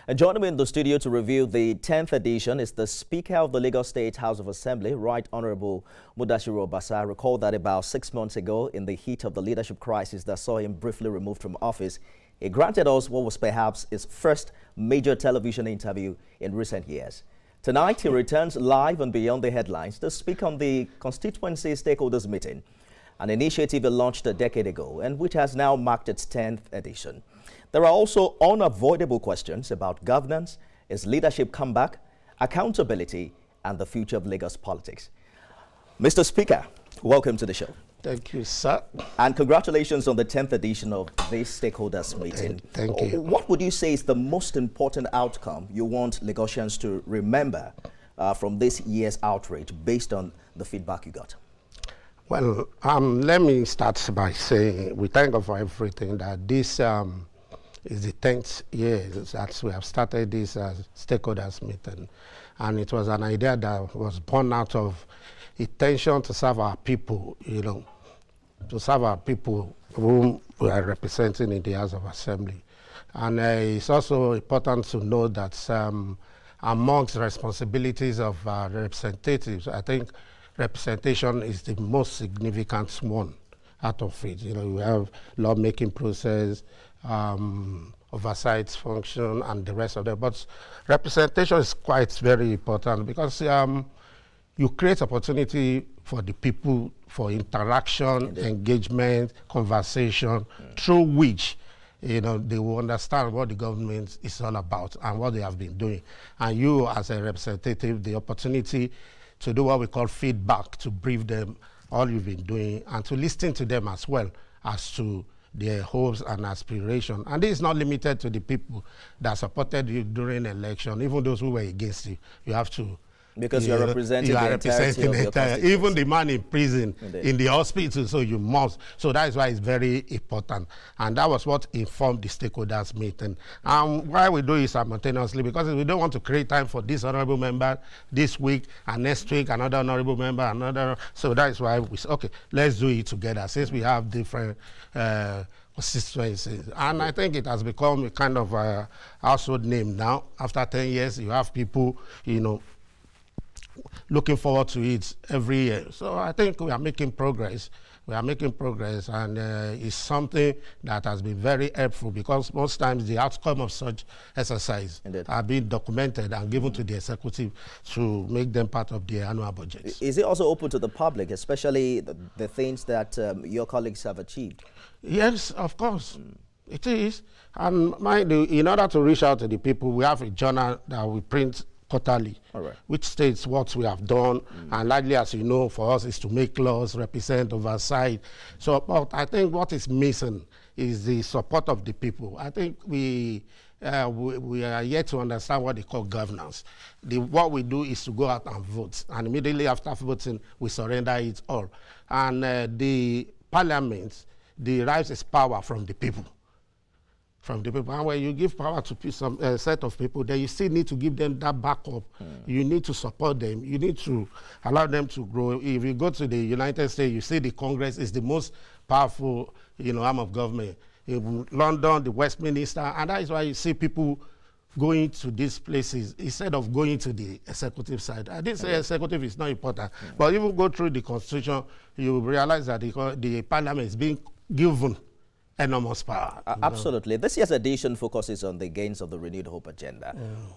And joining me in the studio to review the 10th edition is the Speaker of the Lagos State House of Assembly, Right Honourable Mudashiru Ajayi. Recall that about 6 months ago, in the heat of the leadership crisis that saw him briefly removed from office, he granted us what was perhaps his first major television interview in recent years. Tonight, he returns live and beyond the headlines to speak on the constituency stakeholders meeting, an initiative he launched a decade ago and which has now marked its 10th edition. There are also unavoidable questions about governance, its leadership comeback, accountability, and the future of Lagos politics. Mr. Speaker, welcome to the show. Thank you, sir. And congratulations on the 10th edition of this stakeholders meeting. Thank you. What would you say is the most important outcome you want Lagosians to remember from this year's outreach based on the feedback you got? Well, let me start by saying we thank God for everything, that this is the 10th year that we have started this stakeholders meeting. And it was an idea that was born out of intention to serve our people, to serve our people whom we are representing in the House of Assembly. And it's also important to know that amongst responsibilities of representatives, I think representation is the most significant one out of it. We have lawmaking process, oversight function, and the rest of them. But representation is quite very important because you create opportunity for the people for interaction, indeed, engagement, conversation, through which they will understand what the government is all about and what they have been doing. And you, as a representative, the opportunity to do what we call feedback, to brief them all you've been doing and to listen to them as well as to their hopes and aspirations. And this is not limited to the people that supported you during election, even those who were against you. You have to, because you're representing the entirety of your constituency. Even the man in prison, indeed, in the hospital, so you must. So that is why it's very important. And that was what informed the stakeholders meeting. And why we do it simultaneously, because we don't want to create time for this honorable member this week, and next week another honorable member, another. So that is why we said, okay, let's do it together, since we have different constituencies. And I think it has become a kind of a household name now. After 10 years, you have people, looking forward to it every year. So I think we are making progress. We are making progress, and it's something that has been very helpful, because most times the outcome of such exercise are being documented and given to the executive to make them part of the annual budget. Is it also open to the public, especially the things that your colleagues have achieved? Yes, of course. It is. And mind you, in order to reach out to the people, we have a journal that we print quarterly, which states what we have done, and largely, as you know, for us is to make laws, represent, oversight. So, but I think what is missing is the support of the people. I think we are yet to understand what they call governance. What we do is to go out and vote, and immediately after voting, we surrender it all. And the parliament derives its power from the people. And when you give power to some set of people, then you still need to give them that backup. You need to support them. You need to allow them to grow. If you go to the United States, you see the Congress is the most powerful, arm of government. In London, the Westminster, and that is why you see people going to these places instead of going to the executive side. I didn't say executive is not important, but if you go through the Constitution, you realize that the Parliament is being given enormous power. Absolutely. This year's edition focuses on the gains of the Renewed Hope agenda.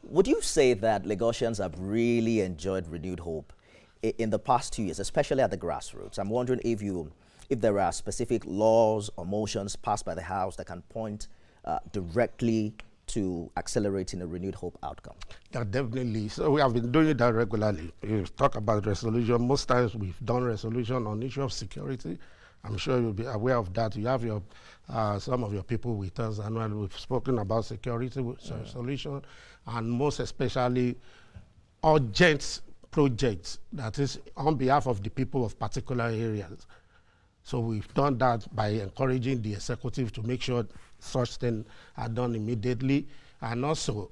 Would you say that Lagosians have really enjoyed renewed hope in the past 2 years, especially at the grassroots? I'm wondering if there are specific laws or motions passed by the House that can point directly to accelerating a renewed hope outcome. Yeah, definitely. So we have been doing that regularly. We talk about resolution. Most times we've done resolution on issue of security. I'm sure you'll be aware of that. You have your some of your people with us, and we've spoken about security solution, and most especially urgent projects, that is on behalf of the people of particular areas. So we've done that by encouraging the executive to make sure such things are done immediately, and also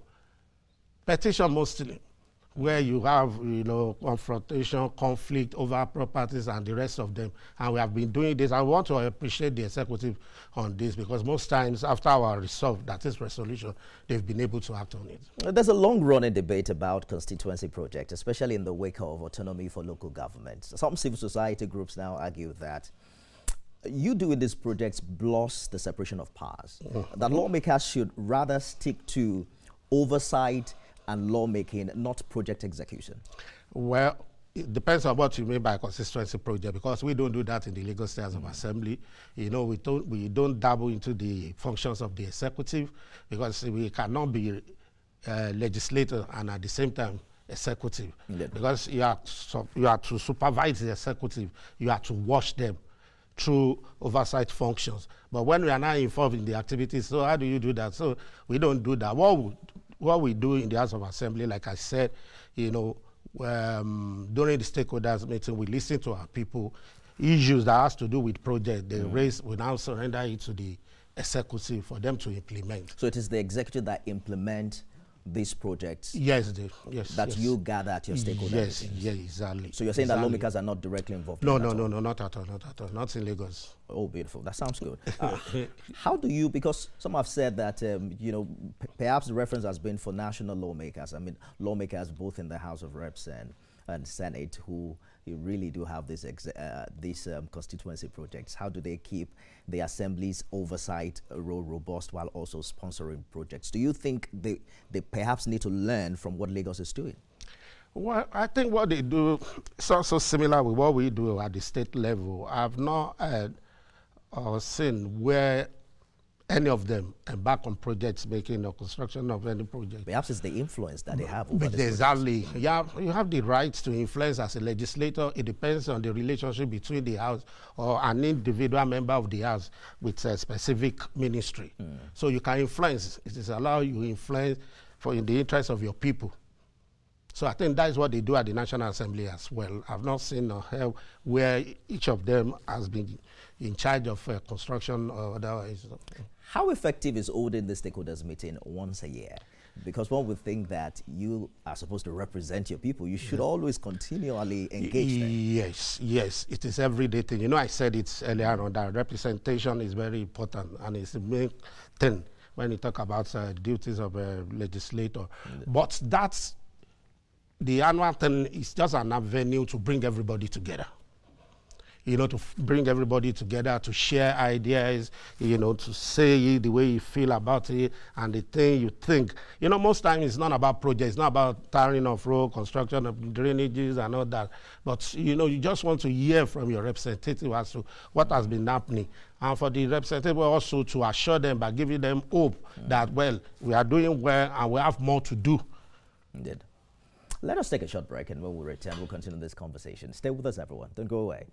petition mostly. where you have, confrontation, conflict over properties and the rest of them. And we have been doing this. I want to appreciate the executive on this, because most times after our resolve, that is resolution, they've been able to act on it. There's a long-running debate about constituency projects, especially in the wake of autonomy for local governments. Some civil society groups now argue that you doing these projects blurs the separation of powers, that lawmakers should rather stick to oversight and lawmaking, not project execution. Well, it depends on what you mean by constituency project, because we don't do that in the Lagos State House of Assembly. We don't dabble into the functions of the executive, because we cannot be legislator and at the same time executive. Because you are to supervise the executive, you are to watch them through oversight functions. But when we are not involved in the activities, so how do you do that? So we don't do that. What we do in the House of Assembly, like I said, during the stakeholders meeting, we listen to our people. Issues that has to do with project they raise, we now surrender it to the executive for them to implement. So it is the executive that implement these projects? Yes, you gather at your stakeholders? Yes, exactly. So you're saying that lawmakers are not directly involved? No, not at all, not in Lagos. Oh, beautiful. That sounds good. How do you, because some have said that, perhaps the reference has been for national lawmakers. I mean, lawmakers both in the House of Reps and Senate who really do have these constituency projects. How do they keep the Assembly's oversight role robust while also sponsoring projects? Do you think they perhaps need to learn from what Lagos is doing? Well, I think what they do is also similar with what we do at the state level. I've not heard or seen where any of them embark on projects making or construction of any project. Perhaps it's the influence that they have over exactly. Yeah, you have the right to influence as a legislator. It depends on the relationship between the House or an individual member of the House with a specific ministry. So you can influence. It is allowed you influence in the interest of your people. So I think that is what they do at the National Assembly as well. I've not seen or heard where each of them has been in charge of construction or otherwise. How effective is holding the stakeholders meeting once a year? Because one would think that you are supposed to represent your people. You should always continually engage them. Yes, it is everyday thing. I said it earlier on that representation is very important, and it's the main thing when you talk about duties of a legislator. But that's the annual thing is just an avenue to bring everybody together. To bring everybody together, to share ideas, to say the way you feel about it and the thing you think. Most times it's not about projects, it's not about tiring of road, construction of drainages and all that. But, you just want to hear from your representative as to what has been happening. And for the representative also to assure them by giving them hope that, well, we are doing well and we have more to do. Indeed. Let us take a short break, and when we return, we'll continue this conversation. Stay with us, everyone. Don't go away.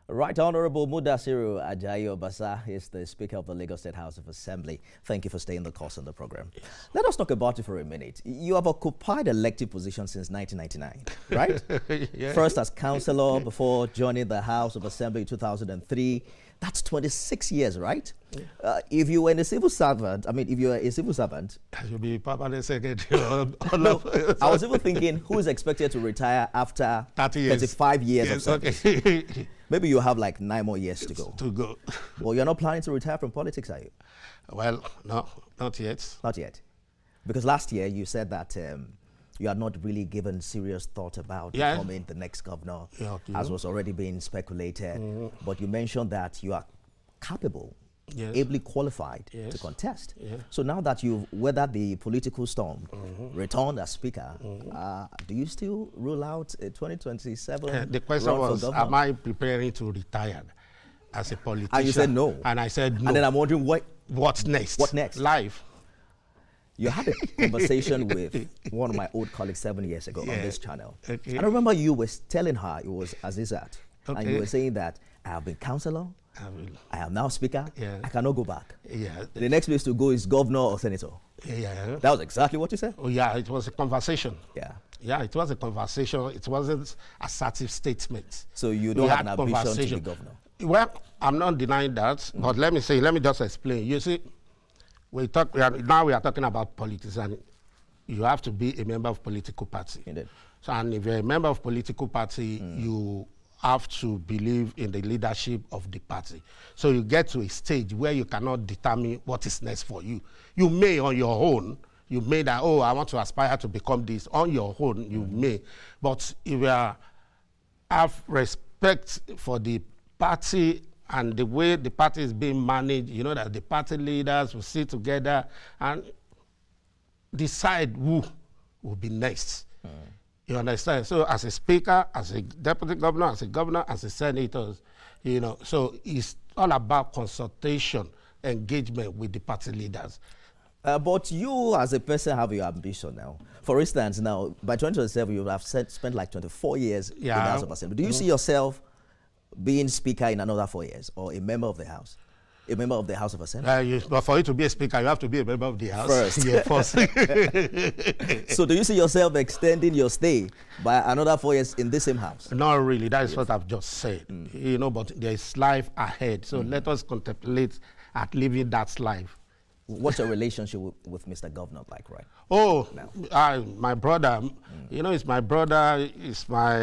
Right, Honourable Mudashiru Ajayi Obasa is the Speaker of the Lagos State House of Assembly. Thank you for staying the course on the program. Yes. Let us talk about it for a minute. You have occupied elective position since 1999, right? Yeah. First as councillor before joining the House of Assembly in 2003. That's 26 years, right? Yeah. If you were a civil servant, if you are a civil servant, you'll be permanent secretary. No, I was even thinking, who is expected to retire after 35 years of service? Okay. Maybe you have like 9 more years to go. Well, you're not planning to retire from politics, are you? Well, no, not yet. Not yet. Because last year you said that you had not really given serious thought about becoming the next governor, as was already being speculated. But you mentioned that you are capable, ably qualified to contest. So now that you've weathered the political storm, returned as Speaker, do you still rule out a 2027 the question was, am I preparing to retire as a politician? And you said no. And I said no. And then I'm wondering, what's next? What next? Life. You had a conversation with one of my old colleagues 7 years ago on this channel. And I remember you were telling her, it was Azizat, and you were saying that I have been councillor, I am now Speaker, I cannot go back. The next place to go is governor or senator. That was exactly what you said? Oh, yeah, it was a conversation. Yeah, it was a conversation. It wasn't assertive statement. So you don't have an ambition to be governor? Well, I'm not denying that, but let me just explain. You see, now we are talking about politics, and you have to be a member of political party. Indeed. So, and if you're a member of political party, you have to believe in the leadership of the party. So you get to a stage where you cannot determine what is next for you. You may on your own, you may that, oh, I want to aspire to become this. On your own, you may. But if you have respect for the party and the way the party is being managed, you know that the party leaders will sit together and decide who will be next. You understand? So as a speaker, as a deputy governor, as a senator, you know, so it's all about consultation, engagement with the party leaders. But you as a person have your ambition now. For instance, now, by 2027, you have spent like 24 years in the House of Assembly. Do you see yourself being speaker in another 4 years, or a member of the House? A member of the House of Assembly? But for you to be a speaker, you have to be a member of the House. First. Yeah, first. So do you see yourself extending your stay by another 4 years in this same House? Not really. That is what I've just said. You know, but there is life ahead. So let us contemplate at living that life. What's your relationship with Mr. Governor like, right? Oh, my brother, you know, it's my brother, it's my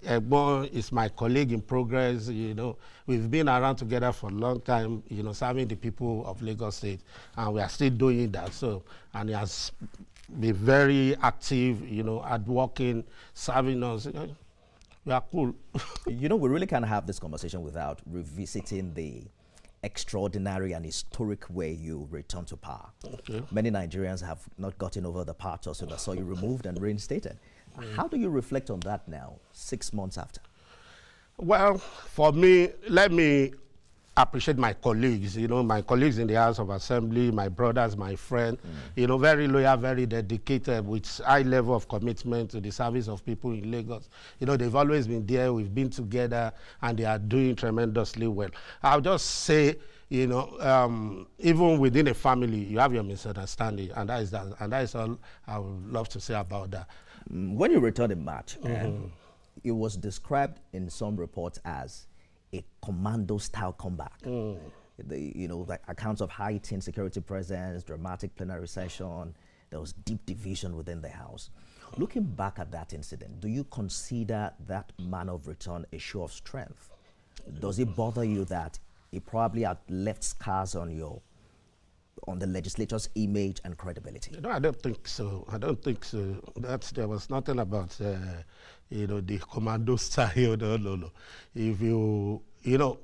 it's my colleague in progress, you know. We've been around together for a long time, you know, serving the people of Lagos State, and we are still doing that. So, and he has been very active, you know, at working, serving us. You know, we are cool. You know, we really can't have this conversation without revisiting the extraordinary and historic way you returned to power. Okay. Many Nigerians have not gotten over the part also that saw you removed and reinstated. How do you reflect on that now, 6 months after? Well, for me, let me appreciate my colleagues, you know, my colleagues in the House of Assembly, my brothers, my friend, you know, very loyal, very dedicated, with high level of commitment to the service of people in Lagos. You know, they've always been there, we've been together, and they are doing tremendously well. I'll just say, you know, even within a family, you have your misunderstanding, and that is all I would love to say about that. When you returned in March, it was described in some reports as a commando-style comeback. You know, like accounts of heightened security presence, dramatic plenary session, there was deep division within the House. Looking back at that incident, do you consider that manner of return a show of strength? Does it bother you that it probably had left scars on the legislature's image and credibility? No, I don't think so. I don't think so. There was nothing about, you know, the commando style. No. If you know,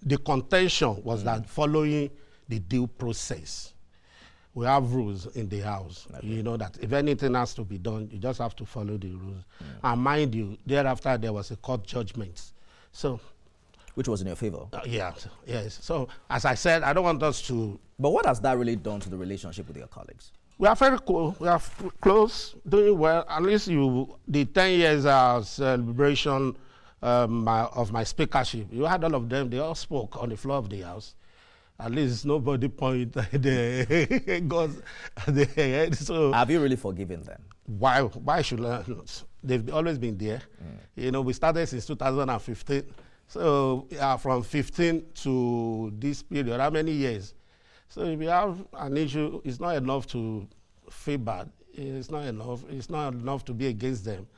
the contention was that following the due process, we have rules in the House. Okay. You know that if anything has to be done, you just have to follow the rules. And mind you, thereafter there was a court judgment. So, which was in your favor? Yes. So, as I said, I don't want us to... But what has that really done to the relationship with your colleagues? We are very cool. We are close, doing well. At least the 10 years celebration of my speakership, you had all of them. They all spoke on the floor of the House. At least nobody pointed the guns at the head. So have you really forgiven them? Why should I? They've always been there. You know, we started since 2015. So from 15 to this period, how many years? So if you have an issue, it's not enough to feel bad. It's not enough. It's not enough to be against them.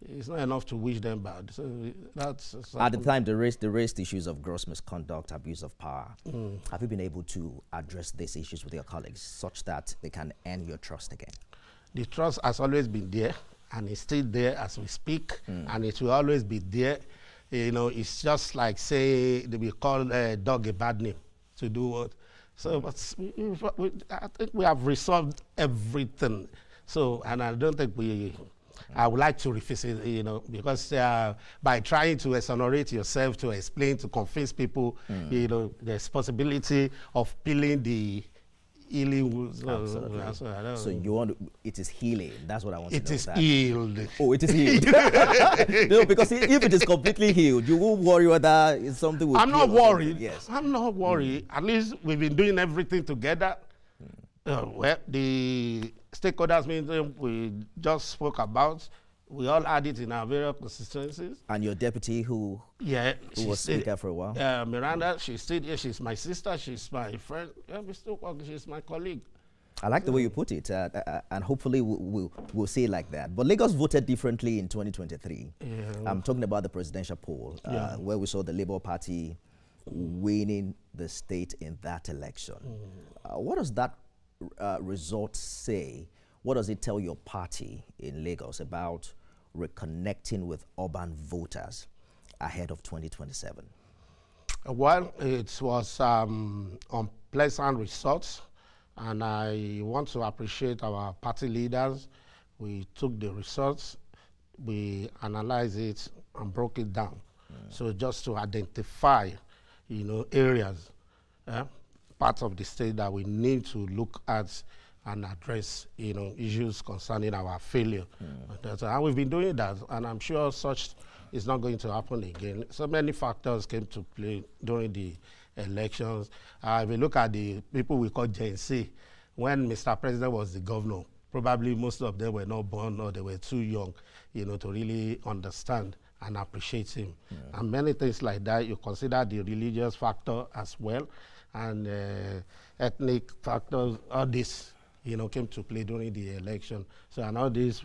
It's not enough to wish them bad. So that's at the time they raised issues of gross misconduct, abuse of power. Have you been able to address these issues with your colleagues such that they can earn your trust again? The trust has always been there, and it's still there as we speak, and it will always be there. You know, it's just like say we call a dog a bad name to do what. So, but I think we have resolved everything. So, and I don't think I would like to revisit, you know, because by trying to exonerate yourself, to explain, to convince people, you know, there's possibility of peeling the healing wounds. So you want it is healing. That's what I want to know. It is healed. Oh, it is healed. No, because if it is completely healed, you won't worry whether it's something. I'm not worried. Yes. I'm not worried. At least we've been doing everything together. Well, the stakeholders meeting we just spoke about, We all had it in our various constituencies. And your deputy who was speaker for a while? Miranda, she's still here. She's my sister. She's my friend. Yeah, we still work. She's my colleague. I like the way you put it, and hopefully we'll see it like that. But Lagos voted differently in 2023. Yeah. I'm talking about the presidential poll, where we saw the Labour Party winning the state in that election. What does that result say? What does it tell your party in Lagos about reconnecting with urban voters ahead of 2027? Well, it was unpleasant results. And I want to appreciate our party leaders. We took the results, we analyzed it and broke it down. So just to identify, areas, parts of the state that we need to look at and address, issues concerning our failure. And we've been doing that, and I'm sure such is not going to happen again. So many factors came to play during the elections. If we look at the people we call Gen Z, when Mr. President was the governor, probably most of them were not born or they were too young, to really understand and appreciate him. And many things like that. You consider the religious factor as well, and ethnic factors. All this, came to play during the election. So, and all this,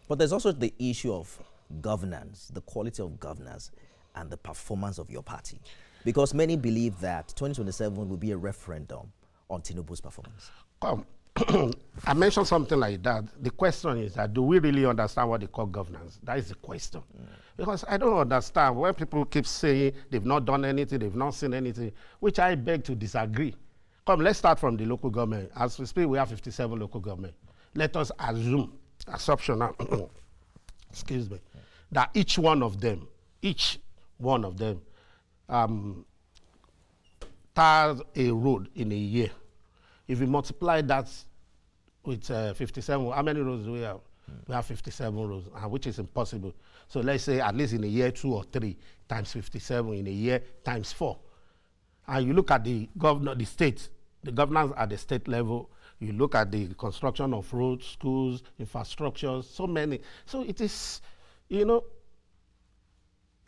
But there's also the issue of governance, the quality of governance, and the performance of your party. Because many believe that 2027 will be a referendum on Tinubu's performance. I mentioned something like that. The question is that, do we really understand what they call governance? That is the question. Because I don't understand when people keep saying they've not done anything, they've not seen anything, which I beg to disagree. Let's start from the local government. As we speak, we have 57 local government. Let us assume, assumption, excuse me, that each one of them, tires a road in a year. If we multiply that with 57, how many roads do we have? We have 57 roads, which is impossible. So let's say at least in a year 2 or 3 times 57 in a year times 4. And you look at the state, the governance at the state level, you look at the construction of roads, schools, infrastructures, so many. So it is,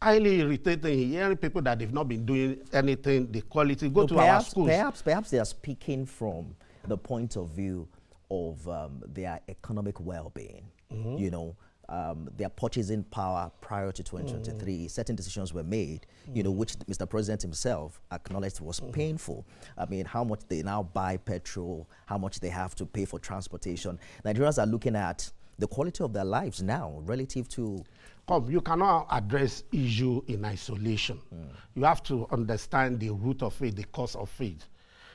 highly irritating hearing people that they've not been doing anything, the quality, go to our schools. Perhaps they are speaking from the point of view of their economic well-being. Their purchasing power prior to 2023, certain decisions were made, which Mr. President himself acknowledged was painful. I mean, how much they now buy petrol, how much they have to pay for transportation. Nigerians are looking at the quality of their lives now relative to... You cannot address issue in isolation. You have to understand the root of it, the cause of it.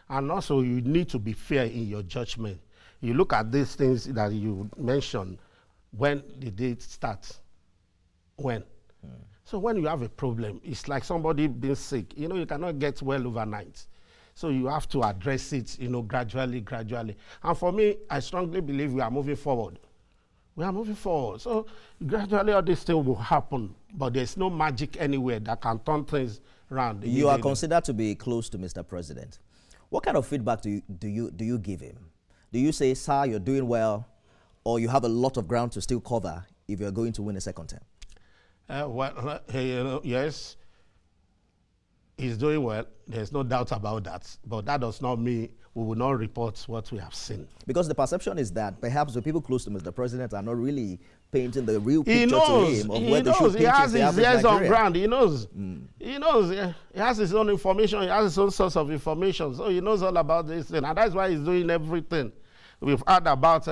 And also you need to be fair in your judgment. You look at these things that you mentioned, when did it start? When? So when you have a problem, it's like somebody being sick. You cannot get well overnight. So you have to address it, gradually. And for me, I strongly believe we are moving forward. We are moving forward. So gradually all this thing will happen, but there's no magic anywhere that can turn things around. You are considered to be close to Mr. President. What kind of feedback do you give him? Do you say, sir, you're doing well, or you have a lot of ground to still cover if you're going to win a second term? Yes, he's doing well. There's no doubt about that. But that does not mean we will not report what we have seen. Because the perception is that perhaps the people close to Mr. President are not really painting the real picture to him of where the shoe pinches. He has his ears on ground. He knows. He knows. He has his own information. He has his own source of information. So he knows all about this thing. And that's why he's doing everything. We've heard about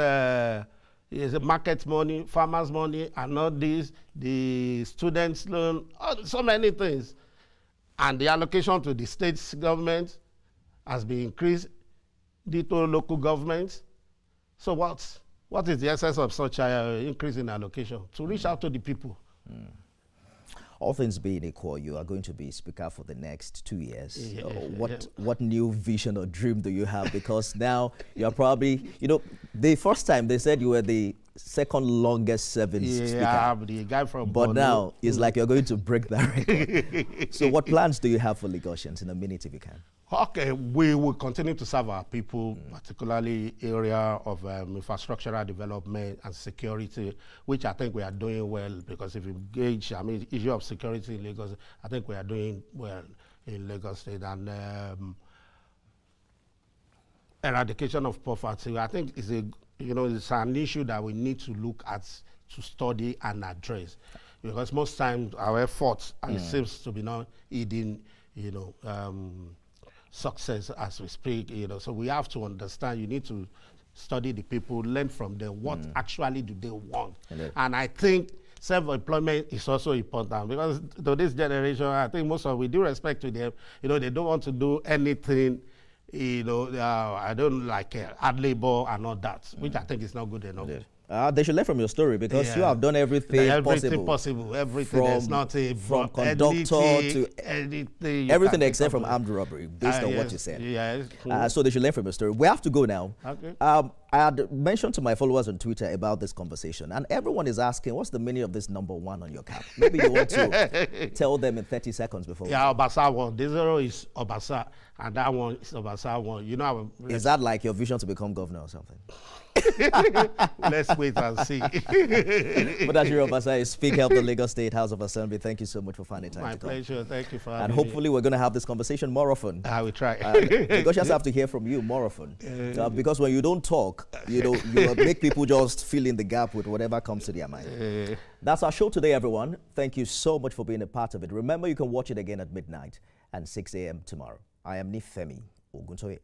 market money, farmers' money, and all this, the students' loan, so many things. And the allocation to the state government has been increased, the to local governments. So what is the essence of such an increase in allocation? To reach out to the people. All things being equal, you are going to be speaker for the next 2 years. What new vision or dream do you have? Because now you're probably, the first time they said you were the second longest serving speaker. The guy from But Bono. now it's like you're going to break that record. So what plans do you have for Lagosians in a minute if you can? Okay, we will continue to serve our people, particularly area of infrastructural development and security, which I think we are doing well, because if you gauge, I mean, issue of security in Lagos, I think we are doing well in Lagos State. And eradication of poverty, I think is it's an issue that we need to look at, to study and address, because most times our efforts, it seems to be not eating, success as we speak, so we have to understand, you need to study the people, learn from them, what actually do they want. And I think self-employment is also important, because to this generation, I think most of, with due respect to them, they don't want to do anything, I don't like hard labor and all that, which I think is not good enough. They should learn from your story, because you have done everything possible. Everything. There's nothing from conductor to anything. Everything except from armed robbery, based on what you said. Yes. So they should learn from your story. We have to go now. Okay. I had mentioned to my followers on Twitter about this conversation, and everyone is asking, what's the meaning of this #1 on your cap? Maybe you want to tell them in 30 seconds before. Yeah, Obasa 1. The 0 is Obasa, and that 1 is Obasa 1. Is that like your vision to become governor or something? Let's wait and see. Mudashiru Ajayi, Speaker of the Lagos State House of Assembly, thank you so much for finding time to come. My pleasure. Thank you for having me. And hopefully we're going to have this conversation more often. I will try. Because you have to hear from you more often. Because when you don't talk, you make people just fill in the gap with whatever comes to their mind. That's our show today, everyone. Thank you so much for being a part of it. Remember, you can watch it again at midnight and 6 a.m. tomorrow. I am Nifemi Oguntoye.